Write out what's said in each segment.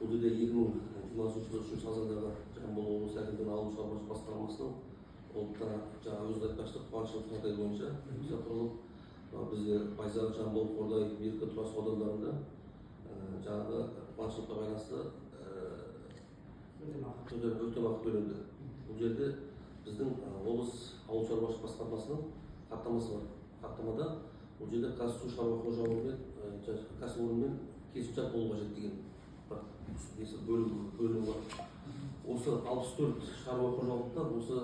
бұл жерде 2023 жылы 3 қазандағы Жамбыл облысы әкімдігінің ауыл шаруашылығы басқармасының ұлтта жаңа өзіңіз айтпақшы қуанышылық жағдай бойынша құрылып бізде Байзақ, Жамбыл, Қордай, Меркі, Тұрас аудандарында жаңағы қуанышылыққа байланысты өтемақы төленді. Бұл жерде біздің облыс ауыл шаруашылық басқармасының хаттамасы бар. Хаттамада бұл жерде қазсу шаруа қожалығымен кәсіпорынмен келісімшарт болу қажет деген бөлім бар. Осы 64 шаруа қожалықтар осы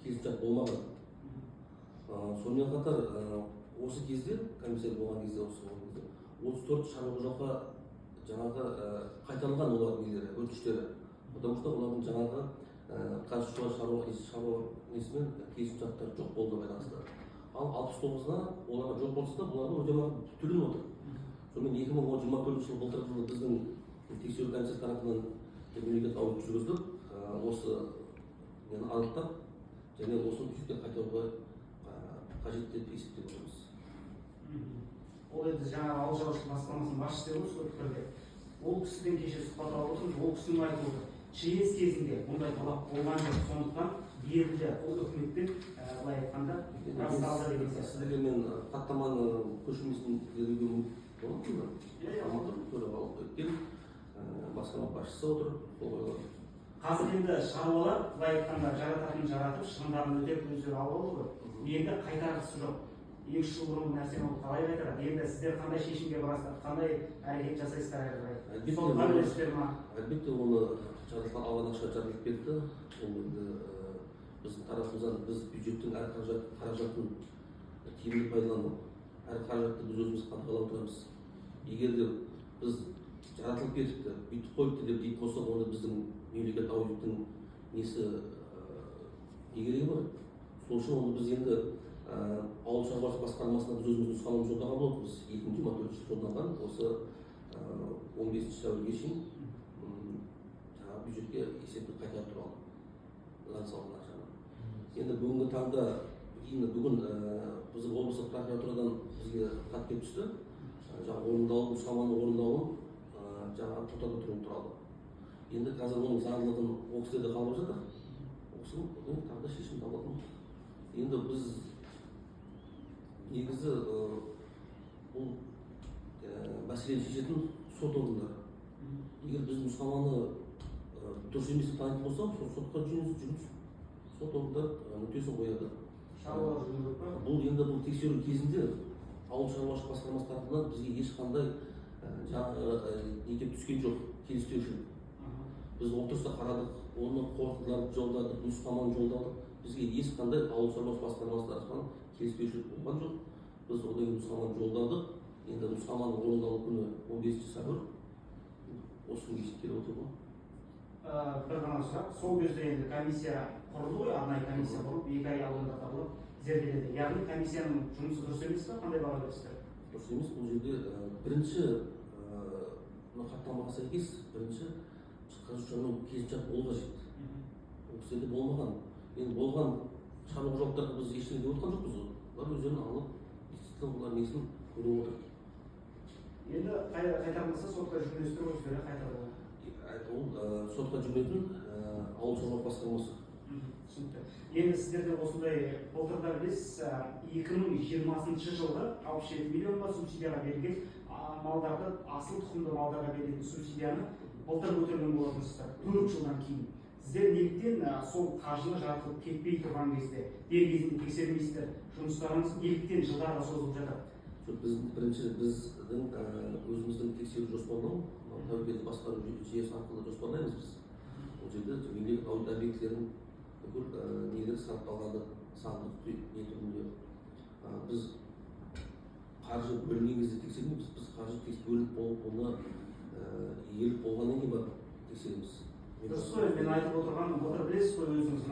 келісімшарт болмаған. Сонымен қатар осы кезде комиссия болған кезде 34 шаруа қожалыққа жаңағы қайтарылған олардың нелері, өтініштері. Потому что олардың жаңағы қазсу шаруа несімен келісімшарттар жоқ болды байланысты. Ал 69-ына оларға жоқ болса да бұларға өтемақы төленіп отыр. Сонымен 2024 жылы былтыр жылы біздің тексеру комиссиясы тарапынан мемлекеттік аудит жүргізіліп, осы анықтап және осы бюджетке қайтаруға қажет деп есептеп отырмыз. Ол енді жаңағы ауыл шаруашылығы басқармасының басшысы деп осы пікірде. Ол кісіден кеше сұхбат алып отырмыз, ол кісінің айтып отыр. ШС кезінде бұндай талап болған жоқ, сондықтан берілді. Ол үкіметтен былай айтқанда расталды деген сияқты. Сіздерге мен хаттаманы көшірмесін беруге болады ма? Төрағалық өткен басқарма басшысы отыр, қол қойылады. Қазір енді шаруалар былай айтқанда жарататын жаратып, шығындарын өтеп өздері алып алды ғой. Енді қайтарғысы жоқ. 2 жыл бұрынғы нәрсені ол қалай қайтарады? Енді сіздер қандай шешімге барасыздар, қандай әрекет жасайсыздар әрі қарай? Әлбетте оны жаратылған алған ақша жаратылып кетті. Ол енді біздің тарапымыздан біз бюджеттің әр қаражатын тиімді пайдаланып, әр қаражатты біз өзіміз қадағалап отырамыз. Егер де біз жаратылып кетіпті, бүйтіп қойыпты деп дейтін болсақ, онда біздің мемлекеттік аудиттің несі керегі бар. Сол үшін оны біз енді ауыл шаруашылығы басқармасына біз өзіміздің нұсқауымызды жолдаған болатынбыз. 2024 жылы жолданған осы 15 сәуірге шейін бюджетке есепті қайтару туралы заң салынған ақшаны. Енді бүгінгі таңда бүгін біздің облыстық прокуратурадан бізге хат келіп түсті. Нұсқаманың орындауын тоқтата тұру туралы. Енді қазір оның заңдылығын ол кісілерде қалып жатыр. Ол кісінің тағы да шешім табылатын. Енді біз негізі бұл мәселені шешетін сот органдары. Егер біз нұсқаманы дұрыс емес деп танитын болсақ, сотқа жүгініп сот органдар нүктесін қояды. Бұл енді бұл тексеру кезінде ауыл шаруашылығы басқармасы тарапынан бізге ешқандай неге түскен жоқ, келіспеушілік. Біз отырыста қарадық, оны қорытындыларды жолдадық, нұсқаманы жолдадық. Бізге ешқандай ауыл шаруашылығы басқармасы тарапынан келіспеушілік болған жоқ. Біз одан нұсқаманы жолдадық. Енді нұсқаманың орындалу күні 15 сәуір. Осы күнге келіп отыр ғой. Бір ғана сұрақ, сол кезде енді комиссия құрылды ғой, арнайы комиссия құрылып, 2 ай алдында табылып зерделеді. Яғни комиссияның жұмысы дұрыс емес пе? Қандай баға бересіздер? Дұрыс емес. Бұл жерде бірінші хаттамаға сәйкес бірінші қазушаның келісімшарт болу қажет. Ол кісіде болмаған. Енді болған шаруа қожалықтарға біз ештеңе деп отқан жоқпыз ғой. Олар өздерін алып, олар несін көріп отыр. Енді қайтармаса сотқа жүгінесіздер өздері қайтарды. Ол сотқа жүгінетін ауыл шаруашылығы басқармасы. Түсінікті. Енді сіздерде осындай былтырда білесіз, 2020 жылғы 67 миллионға субсидияға берілген малдарды, асыл тұқымды малдарға берілген субсидияны былтыр көтерген болатынсыздар 4 жылдан кейін. Сіздер неліктен сол қаржыны жаратылып кетпей тұрған кезде дер кезінде тексермейсіздер? Жұмыстарыңыз неліктен жылдарға созылып жатыр? Біздің өзіміздің тексеру жоспарлау, тәуекелді басқару жүйесі арқылы жоспарлаймыз біз. Ол жерде мемлекеттік аудит объектілерінің бүкіл нелері сарапталғанды сандық не түрінде. Біз қаржы бөлінген кезде тексермейміз. Біз қаржы бөлініп болып, оны иелік болғаннан кейін барып тексереміз. Дұрыс қой, мен айтып отырғаным, былтыр білесіз қой өзіңіз,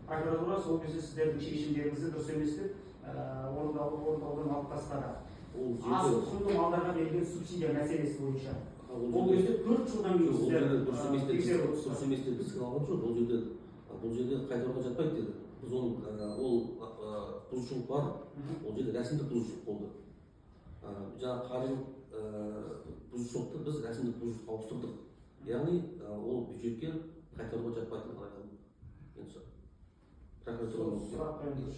прокуратура сол кезде сіздердің шешімдеріңізді дұрыс емес деп орындаудан алып тастады. Асыл тұқымды малдарға берілген субсидия мәселесі бойынша. Ол кезде 4 жылдан кейін сіздер тексеріп отырсыздар. Дұрыс емес деп біз алған жоқ. Бұл жерде қайтаруға жатпайды деді. Біз ол бұзушылық бар, ол жерде рәсімдік бұзушылық болды. Жаңа қаржылық бұзушылықты біз рәсімдік бұзушылыққа ауыстырдық. яғни ол бюджетке қайтаруға жатпайтын қараймын. Сұрақ қоямын.